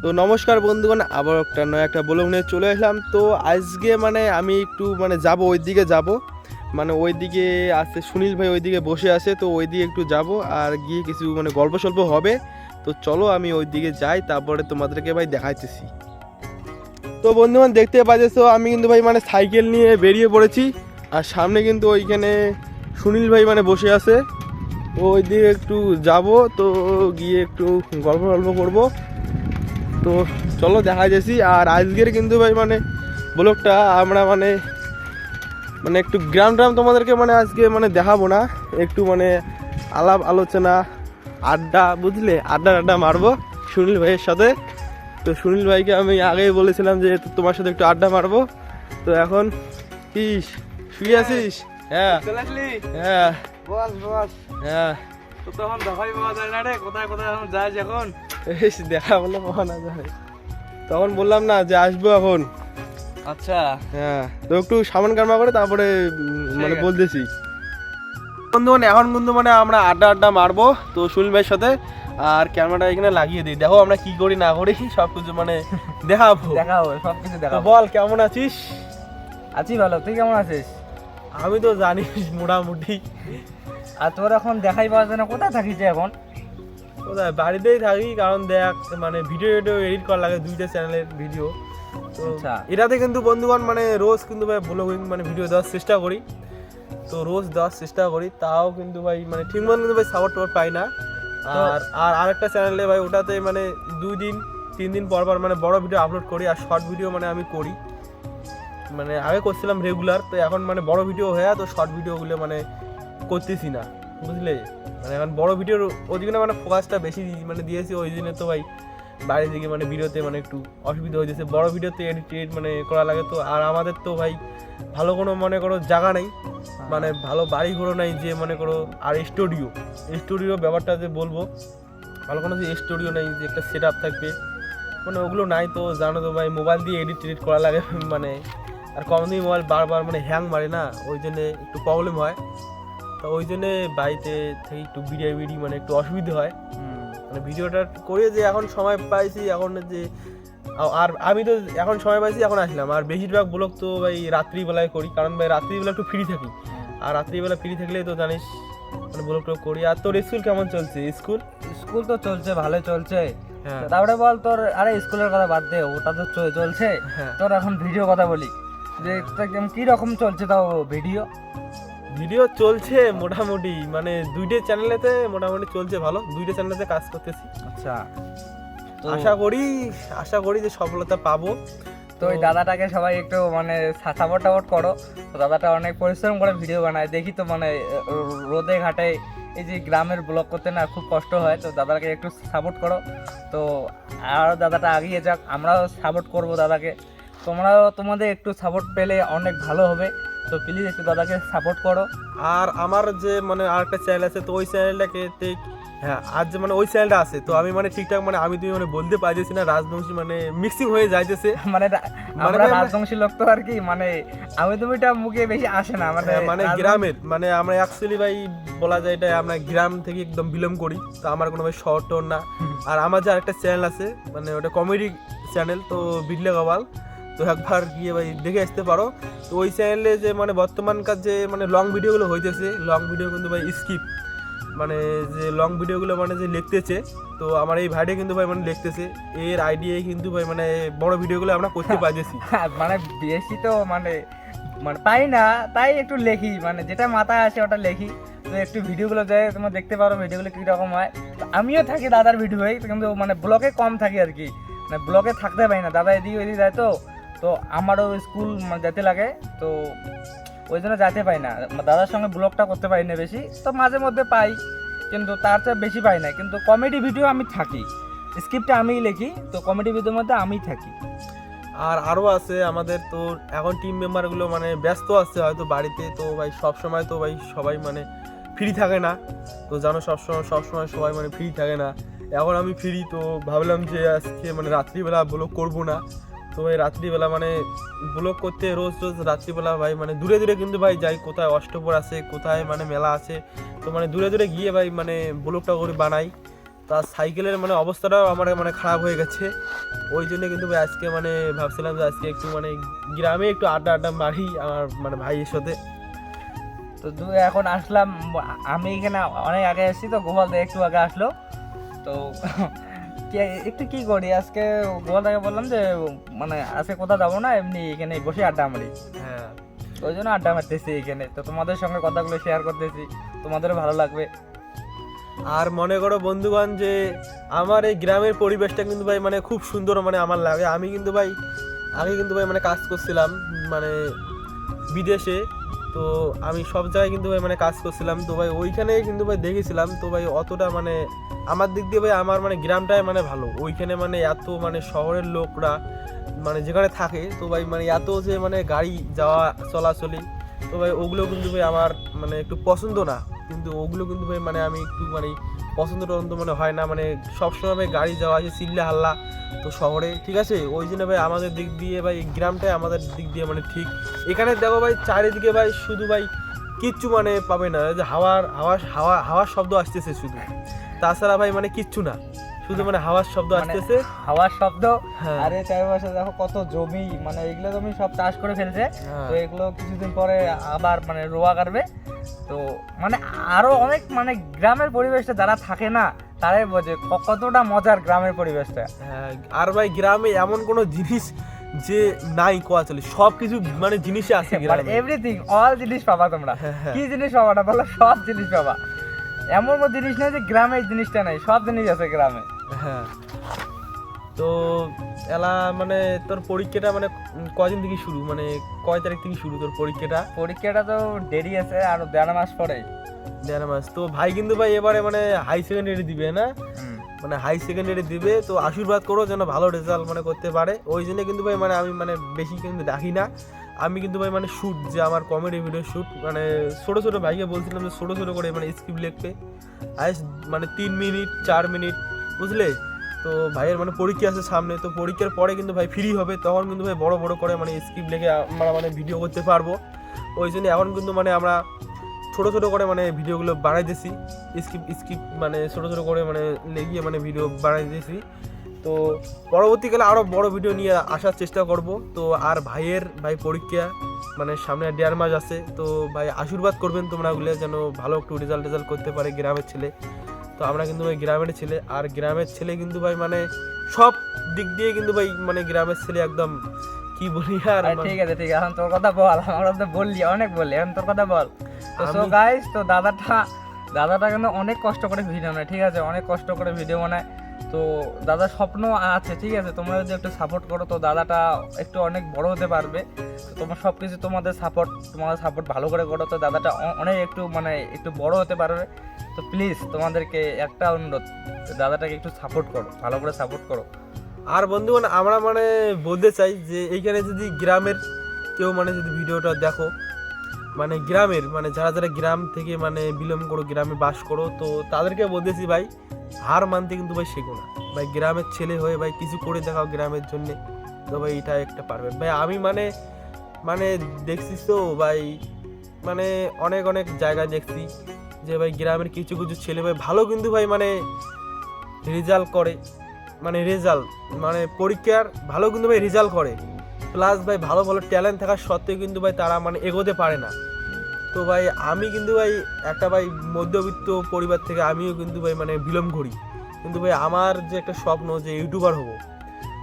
তো নমস্কার বন্ধুগণ, আবার একটা ব্লগ নিয়ে চলে আসলাম। তো আজকে মানে আমি একটু মানে যাব, ওই দিকে যাব, মানে ওই দিকে আছে সুনীল ভাই, ওই দিকে বসে আছে, তো ওই দিকে একটু যাব আর গিয়ে কিছু মানে গল্প সল্প হবে। তো চলো আমি ওই দিকে যাই, তারপরে তোমাদেরকে ভাই দেখাইতেছি। তো বন্ধুগণ দেখতে পাচ্ছো আমি কিন্তু ভাই মানে সাইকেল নিয়ে বেরিয়ে পড়েছি, আর সামনে কিন্তু ওইখানে সুনীল ভাই মানে বসে আছে। তো ওই দিকে একটু যাব, তো গিয়ে একটু গল্প করবো। তো চলো দেখা যাচ্ছি। আর আজকের কিন্তু ভাই মানে ব্লগটা আমরা মানে মানে একটু গ্রাম তোমাদেরকে মানে আজকে মানে দেখাবো না, একটু মানে আলাপ আলোচনা, আড্ডা, বুঝলে, আড্ডা মারবো সুনীল ভাইয়ের সাথে। তো সুনীল ভাইকে আমি আগেই বলেছিলাম যে তোমার সাথে একটু আড্ডা মারবো। তো এখন কি শুয়ে আছিস? হ্যাঁ হ্যাঁ হ্যাঁ। তো তখন দেখাই পাওয়া যায় না রে, কোথায় কোথায় এখন যাস এখন? দেখা বলে পাওয়া না যায়, তখন বললাম না যে আসবো এখন। আচ্ছা হ্যাঁ, তো একটু সামান কারমা করে তারপরে মানে বলতেছি। বন্ধুগণ এখন কিন্তু মানে আমরা আড্ডা মারবো তো সুনীল ভাইয়ের সাথে। আর ক্যামেরাটা এখানে লাগিয়ে দিই, দেখো আমরা কি করি না করি সব কিছু মানে দেখাবো সবকিছু তো দেখাবো। বল কেমন আছিস? আছি ভালো, তুই কেমন আছিস? আমি তো জানিস মোটামুটি। আর তোর এখন দেখাই পাওয়া যায় না, কোথায় থাকিস এখন? কোথায়, বাড়িতেই থাকি, কারণ দেখ মানে ভিডিও এডিট করা লাগে, দুইটা চ্যানেলের ভিডিও। তো আচ্ছা। এটাতে কিন্তু বন্ধুগণ মানে রোজ কিন্তু ভাই ব্লগিং মানে ভিডিও দেওয়ার চেষ্টা করি, তো রোজ দেওয়ার চেষ্টা করি, তাও কিন্তু ভাই মানে ঠিক মতো কিন্তু ভাই সাপোর্ট পাই না। আর আরেকটা চ্যানেলে ভাই ওটাতে মানে 2-3 দিন পর মানে বড় ভিডিও আপলোড করি, আর শর্ট ভিডিও মানে আমি করি, মানে আগে করছিলাম রেগুলার, তো এখন মানে বড় ভিডিও হয়ে তো শর্ট ভিডিওগুলো মানে করতেছি না, বুঝলে। মানে এখন বড় ভিডিওর ওদিকে মানে ফোকাসটা বেশি মানে দিয়েছি, ওই জন্য তো ভাই বাইরে দিকে মানে ভিডিওতে মানে একটু অসুবিধা হয়েছে, বড় ভিডিওতে এডিট মানে করা লাগে। তো আর আমাদের তো ভাই ভালো কোনো মনে করো জায়গা নেই, মানে ভালো বাড়ি ঘরও নাই যে মনে করো, আর স্টুডিও ব্যাপারটা যে বলবো, ভালো কোনো যে স্টুডিও নেই যে একটা সেট আপ থাকবে, মানে ওগুলো নাই। তো জানো তো ভাই মোবাইল দিয়ে এডিট করা লাগে মানে, আর কম দিন মোবাইল বারবার মানে হ্যাং মারে না, ওই জন্যে একটু প্রবলেম হয়। তো ওই জন্যে বাড়িতে থেকে একটু বিড়ি মানে একটু অসুবিধা হয়, মানে ভিডিওটা করে যে এখন সময় পাইছি এখন যে, আর আমি তো এখন সময় পাইছি এখন আসলাম। আর বেশিরভাগ ব্লগ তো ভাই রাত্রিবেলায় করি, কারণ ভাই রাত্রিবেলা একটু ফ্রি থাকি, আর রাত্রিবেলা ফ্রি থাকলে তো জানিস মানে ব্লগ টক করি। আর তোর স্কুল কেমন চলছে? স্কুল তো চলছে, ভালো চলছে। হ্যাঁ। তারপরে বল তোর, আরে স্কুলের কথা বাদ দে, ওটা তো চলছে। হ্যাঁ। তোর এখন ভিডিও কথা বলি, যে কি রকম চলছে তাও ভিডিও? চলছে মোটামুটি, মানে দুইটা চ্যানেলেতে মোটামুটি চলছে ভালো, দুইটা চ্যানেলেতে কাজ করতেছি। আচ্ছা, আশা করি যে সফলতা পাবো। তো ওই দাদাটাকে সবাই একটু মানে সাপোর্ট করো। তো দাদাটা অনেক পরিশ্রম করে ভিডিও বানায়, দেখি তো মানে রোদে ঘাটে এই যে গ্রামের ব্লগ করতে না খুব কষ্ট হয়, তো দাদাকে একটু সাপোর্ট করো। তো আর দাদাটা এগিয়ে যাক, আমরাও সাপোর্ট করব দাদাকে, তোমরাও তোমাদের একটু সাপোর্ট পেলে অনেক ভালো হবে। তো প্লিজ একটু দাদাকে সাপোর্ট করো। আর আমার যে মানে আরেকটা চ্যানেল আছে, তো ওই চ্যানেলটাকে হ্যাঁ, আর যে মানে ওই চ্যানেলটা আছে, তো আমি মানে ঠিকঠাক মানে আমি তুমি মানে বলতে পারতেছি না, রাজবংশী মানে মিক্সিং হয়ে যাইতেছে। মানে আমরা রাজবংশী লোক তো আর কি, মানে আমি তুমিটা মুখে বেশি আসে না মানে গ্রামের, মানে আমরা অ্যাকচুয়ালি ভাই বলা যায় এটা আমরা গ্রাম থেকে একদম বিলং করি, তো আমার কোনো ভাই শহর টর না। আর আমার যে আরেকটা চ্যানেল আছে মানে ওটা কমেডি চ্যানেল, তো বিটলে গবাল, তো একবার গিয়ে ভাই দেখে আসতে পারো। তো ওই চ্যানেলে যে মানে বর্তমানকার যে মানে লং ভিডিওগুলো হইতেছে, লং ভিডিও কিন্তু ভাই স্কিপ, মানে যে লং ভিডিওগুলো মানে যে লিখতেছে, তো আমার এই ভাইটা কিন্তু ভাই মানে লিখতেছে, এর আইডিয়ায় কিন্তু ভাই মানে বড় ভিডিওগুলো আমরা করতে পারতেছি। মানে বেশি তো মানে মানে পাই না, তাই একটু লেখি, মানে যেটা মাথায় আসে ওটা লেখি। তো একটু ভিডিওগুলো যায় তোমরা দেখতে পারো ভিডিওগুলো কীরকম হয়। তো আমিও থাকি দাদার ভিডিওই, কিন্তু মানে ব্লগে কম থাকি আর কি, মানে ব্লগে থাকতে পারি না, দাদা এদিকে ওইদিকে যায়। তো আমারও স্কুল যেতে লাগে, তো ওই জন্য যেতে পাই না, দাদার সঙ্গে ব্লগটা করতে পারি না বেশি। তো মাঝে মধ্যে পাই, কিন্তু তার চেয়ে বেশি পাই না। কিন্তু কমেডি ভিডিও আমি থাকি, স্ক্রিপ্টটা আমিই লিখি, তো কমেডি ভিডিওর মধ্যে আমিই থাকি। আর আরও আছে আমাদের, তো এখন টিম মেম্বারগুলো মানে ব্যস্ত আছে হয়তো বাড়িতে, তো ভাই সবসময় তো ভাই সবাই মানে ফ্রি থাকে না, তো জানো সবসময় সবাই মানে ফ্রি থাকে না। এখন আমি ফ্রি, তো ভাবলাম যে আজকে মানে রাত্রিবেলা ব্লগ করবো না। তো ভাই রাত্রিবেলা মানে ব্লগ করতে রোজ রাত্রিবেলা ভাই মানে দূরে কিন্তু ভাই যাই, কোথায় অষ্টপ্রহর আছে, কোথায় মানে মেলা আছে, তো মানে দূরে গিয়ে ভাই মানে ব্লগটা করে বানাই। তার সাইকেলের মানে অবস্থাটাও আমার মানে খারাপ হয়ে গেছে। ওই জন্য কিন্তু ভাই আজকে মানে ভাবছিলাম যে আজকে একটু মানে গ্রামে একটু আড্ডা মারি আমার মানে ভাইয়ের সাথে। তো এখন আসলাম, আমি এখানে অনেক আগে এসেছি, তো গোপাল দা একটু আগে আসলো। তো একটু কি করি আজকে, গোপাল দাকে বললাম যে মানে আজকে কোথাও যাবো না, এমনি এখানে বসে আড্ডা মারি। হ্যাঁ, ওই জন্য আড্ডা মারতেছি এখানে, তো তোমাদের সঙ্গে কথাগুলো শেয়ার করতেছি, তোমাদেরও ভালো লাগবে। আর মনে করো বন্ধুগণ যে আমার এই গ্রামের পরিবেশটা কিন্তু ভাই মানে খুব সুন্দর মানে আমার লাগে। আমি কিন্তু ভাই আগে কিন্তু ভাই মানে কাজ করছিলাম মানে বিদেশে, তো আমি সব জায়গায় কিন্তু ভাই মানে কাজ করছিলাম। তো ভাই ওইখানে কিন্তু ভাই দেখেছিলাম, তো ভাই অতটা মানে আমার দিক দিয়ে ভাই আমার মানে গ্রামটাই মানে ভালো। ওইখানে মানে এত মানে শহরের লোকরা মানে যেখানে থাকে, তো ভাই মানে এত যে মানে গাড়ি যাওয়া চলাচলি, তো ভাই ওগুলো কিন্তু ভাই আমার মানে একটু পছন্দ না। কিন্তু ওগুলো কিন্তু ভাই মানে আমি একটু মানে পছন্দ টছন্দ মানে হয় না, মানে সবসময় ভাই গাড়ি যাওয়া আছে চিল্লা হাল্লা তো শহরে, ঠিক আছে। ওই জন্য ভাই আমাদের দিক দিয়ে ভাই গ্রামটাই আমাদের দিক দিয়ে মানে ঠিক। এখানে দেখো ভাই চারিদিকে ভাই শুধু ভাই কিচ্ছু মানে পাবে না, যে হাওয়ার শব্দ আসতেছে শুধু, তাছাড়া ভাই মানে কিচ্ছু না, শুধু মানে হাওয়ার শব্দ আসতেছে। হাওয়ার শব্দ, হ্যাঁ। আরে চারপাশে দেখো কত জমি, মানে এগুলো জমি সব চাষ করে ফেলছে। হ্যাঁ। তো এগুলো কিছুদিন পরে আবার মানে রোয়া কাটবে। তো মানে আরো অনেক মানে গ্রামের পরিবেশটা যারা থাকে না তারাই বোঝে কতটা মজার গ্রামের পরিবেশটা। হ্যাঁ, আর ভাই গ্রামে এমন কোনো জিনিস যে নাই কোয়া চলে, সব কিছু মানে জিনিসই আছে গ্রামে। এভরিথিং, অল জিনিস পাবা তোমরা। হ্যাঁ। কি জিনিস পাবা না বলো, সব জিনিস পাবা। এমন কোনো জিনিস নেই যে গ্রামে এই জিনিসটা নাই, সব জিনিস আছে গ্রামে। হ্যাঁ, তো এলা মানে তোর পরীক্ষাটা মানে কদিন থেকে শুরু, মানে কয় তারিখ থেকে শুরু তোর পরীক্ষাটা? পরীক্ষাটা তো দেরি আছে, আর 1.5 মাস পরে। 1.5 মাস। তো ভাই কিন্তু ভাই এবারে মানে হাই সেকেন্ডারি দিবে না, মানে হাই সেকেন্ডারি দিবে। তো আশীর্বাদ করো যেন ভালো রেজাল্ট মানে করতে পারে। ওই জন্য কিন্তু ভাই মানে আমি মানে বেশি কিন্তু ডাকি না, আমি কিন্তু ভাই মানে শ্যুট যে আমার কমেডি ভিডিও শ্যুট মানে ছোটো ছোটো ভাইকে বলছিলাম যে ছোটো ছোটো করে মানে স্ক্রিপ্ট লিখতে, আজ মানে 3 মিনিট 4 মিনিট, বুঝলে। তো ভাইয়ের মানে পরীক্ষা আছে সামনে, তো পরীক্ষার পরে কিন্তু ভাই ফ্রি হবে, তখন কিন্তু ভাই বড় বড় করে মানে স্ক্রিপ্ট লিখে আমরা মানে ভিডিও করতে পারবো। ওই জন্য এখন কিন্তু মানে আমরা ছোটো ছোটো করে মানে ভিডিওগুলো বানাইতেছি, স্ক্রিপ্ট মানে ছোটো ছোটো করে মানে লেগিয়ে মানে ভিডিও বানাইতেছি। তো পরবর্তীকালে আরও বড় ভিডিও নিয়ে আসার চেষ্টা করব। তো আর ভাই পরীক্ষা মানে সামনে 1.5 মাস আছে, তো ভাই আশীর্বাদ করবেন তোমরা ওগুলো যেন ভালো একটু রেজাল্ট করতে পারে গ্রামের ছেলে। তো আমরা কিন্তু ভাই গ্রামের ছেলে, আর গ্রামের ছেলে কিন্তু ভাই মানে সব দিক দিয়ে কিন্তু ভাই মানে গ্রামের ছেলে একদম কি বলি আর। ঠিক আছে এখন তোর কথা বল, আমরা তো বললি অনেক বললি, এখন তোর কথা বল। তো সো গাইস, তো দাদাটা কিন্তু অনেক কষ্ট করে ভিডিও বানায়, ঠিক আছে, অনেক কষ্ট করে ভিডিও বানায়। তো দাদার স্বপ্ন আছে, ঠিক আছে, তোমরা যদি একটু সাপোর্ট করো তো দাদাটা একটু অনেক বড় হতে পারবে। তো তোমার সব কিছু তোমাদের সাপোর্ট ভালো করে করো, তো দাদাটা অনেক একটু মানে একটু বড় হতে পারবে। তো প্লিজ তোমাদেরকে একটা অনুরোধ, দাদাটাকে একটু সাপোর্ট করো, ভালো করে সাপোর্ট করো। আর বন্ধুগণ আমরা মানে বলতে চাই যে এইখানে যদি গ্রামের কেউ মানে যদি ভিডিওটা দেখো, মানে গ্রামের মানে যারা গ্রাম থেকে মানে বিলং করো, গ্রামে বাস করো, তো তাদেরকে বলতেছি ভাই হার মানতে কিন্তু ভাই শেখো না ভাই। গ্রামের ছেলে হয়ে ভাই কিছু করে দেখাও গ্রামের জন্যে, তো ভাই এটা একটা পারবে ভাই। আমি মানে দেখছিস তো ভাই, মানে অনেক জায়গায় দেখছি যে ভাই গ্রামের কিছু ছেলে ভাই ভালো কিন্তু ভাই মানে রেজাল্ট করে, মানে পরীক্ষার ভালো কিন্তু ভাই রেজাল্ট করে, প্লাস ভাই ভালো ট্যালেন্ট থাকার সত্ত্বেও কিন্তু ভাই তারা মানে এগোতে পারে না। তো ভাই আমি কিন্তু ভাই একটা ভাই মধ্যবিত্ত পরিবার থেকে আমিও কিন্তু ভাই মানে বিলং করি, কিন্তু ভাই আমার যে একটা স্বপ্ন যে ইউটিউবার হব,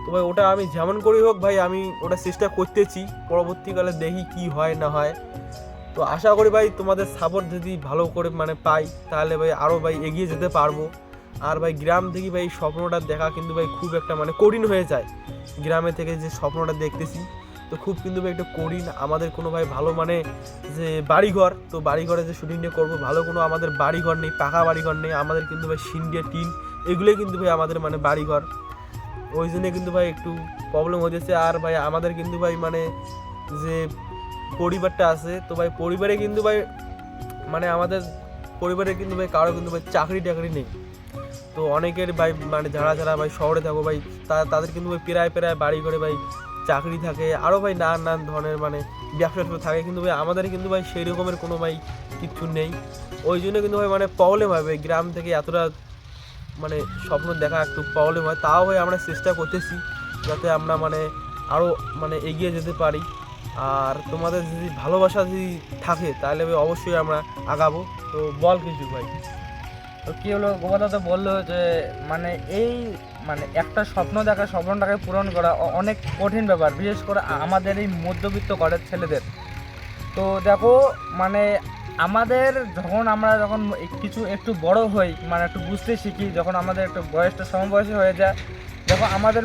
তো ভাই ওটা আমি যেমন করি হোক ভাই আমি ওটা চেষ্টা করতেছি, পরবর্তীকালে দেখি কি হয় না হয়। তো আশা করি ভাই তোমাদের সাপোর্ট যদি ভালো করে মানে পাই, তাহলে ভাই আরও ভাই এগিয়ে যেতে পারবো। আর ভাই গ্রাম থেকে ভাই স্বপ্নটা দেখা কিন্তু ভাই খুব একটা মানে কঠিন হয়ে যায়। গ্রামে থেকে যে স্বপ্নটা দেখতেছি তো খুব কিন্তু ভাই একটু কঠিন। আমাদের কোনো ভাই ভালো মানে যে বাড়িঘর, তো বাড়িঘরে যে শুটিংটা করবো, ভালো কোনো আমাদের বাড়িঘর নেই, পাকা বাড়িঘর নেই আমাদের, কিন্তু ভাই সিন্ডিয়া টিন এগুলোই কিন্তু ভাই আমাদের মানে বাড়িঘর। ওই জন্য কিন্তু ভাই একটু প্রবলেম হয়েছে। আর ভাই আমাদের কিন্তু ভাই মানে যে পরিবারটা আছে, তো ভাই পরিবারে কিন্তু ভাই মানে আমাদের পরিবারে কিন্তু ভাই কারো কিন্তু ভাই চাকরি টাকরি নেই। তো অনেকের ভাই মানে যারা ভাই শহরে থাকো ভাই তাদের কিন্তু ভাই প্রায় বাড়ি ঘরে ভাই চাকরি থাকে, আরও ভাই নানান ধরনের মানে ব্যবসা থাকে, কিন্তু ভাই আমাদের কিন্তু ভাই সেই রকমের কোনো ভাই কিছু নেই। ওই জন্য কিন্তু ভাই মানে প্রবলেম হবে গ্রাম থেকে এতটা মানে স্বপ্ন দেখা একটু প্রবলেম হয়, তাও ভাই আমরা চেষ্টা করতেছি যাতে আমরা মানে আরও মানে এগিয়ে যেতে পারি। আর তোমাদের যদি ভালোবাসা যদি থাকে তাহলে ভাই অবশ্যই আমরা আগাবো। তো বল কিছু ভাই। তো কি হলো, গোপাদা তো বললো যে মানে এই মানে একটা স্বপ্ন দেখা, স্বপ্নটাকে পূরণ করা অনেক কঠিন ব্যাপার, বিশেষ করে আমাদের এই মধ্যবিত্ত ঘরের ছেলেদের। তো দেখো মানে আমাদের আমরা যখন কিছু একটু বড় হই, মানে একটু বুঝতে শিখি, যখন আমাদের একটু বয়সটা সমবয়সী হয়ে যায়, যখন আমাদের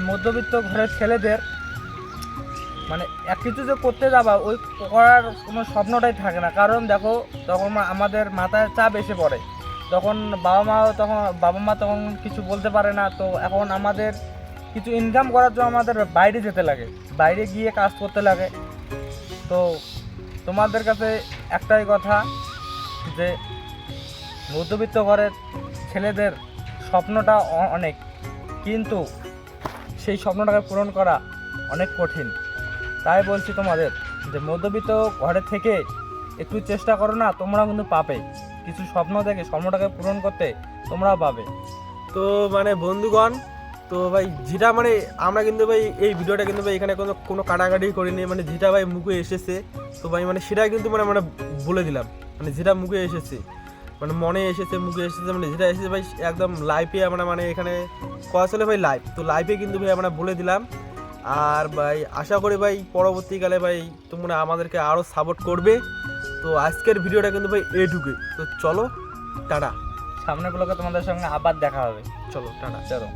মধ্যবিত্ত ঘরের ছেলেদের মানে এক কিছু যে করতে যাবা ওই করার কোনো স্বপ্নটাই থাকে না। কারণ দেখো তখন আমাদের মাথায় চাপ এসে পড়ে, তখন বাবা মা তখন কিছু বলতে পারে না। তো এখন আমাদের কিছু ইনকাম করার জন্য আমাদের বাইরে যেতে লাগে, বাইরে গিয়ে কাজ করতে লাগে। তো তোমাদের কাছে একটাই কথা যে মধ্যবিত্ত ঘরের ছেলেদের স্বপ্নটা অনেক, কিন্তু সেই স্বপ্নটাকে পূরণ করা অনেক কঠিন। তাই বলছি তোমাদের যে মধ্যবিত্ত ঘরে থেকে একটু চেষ্টা করো না, তোমরা কিন্তু পাবে কিছু স্বপ্ন দেখে স্বপ্নটাকে পূরণ করতে, তোমরাও পাবে। তো মানে বন্ধুগণ, তো ভাই যেটা মানে আমরা কিন্তু ভাই এই ভিডিওটা কিন্তু ভাই এখানে কোনো কাটাকাটি করিনি, মানে যেটা ভাই মুখে এসেছে তো ভাই মানে সেটা কিন্তু মানে আমরা বলে দিলাম, মানে যেটা মুখে এসেছে মানে মনে এসেছে মুখে এসেছে, মানে যেটা এসেছে ভাই একদম লাইভে আমরা মানে এখানে কথা চলে ভাই লাইভ, তো লাইভে কিন্তু ভাই আমরা বলে দিলাম। আর ভাই আশা করি ভাই পরবর্তীকালে ভাই তোমরা আমাদেরকে আরও সাপোর্ট করবে। তো আজকের ভিডিওটা কিন্তু ভাই এটুকুই। তো চলো টাটা। সামনে ব্লগে তোমাদের সঙ্গে আবার দেখা হবে। চলো টাটা। চলো।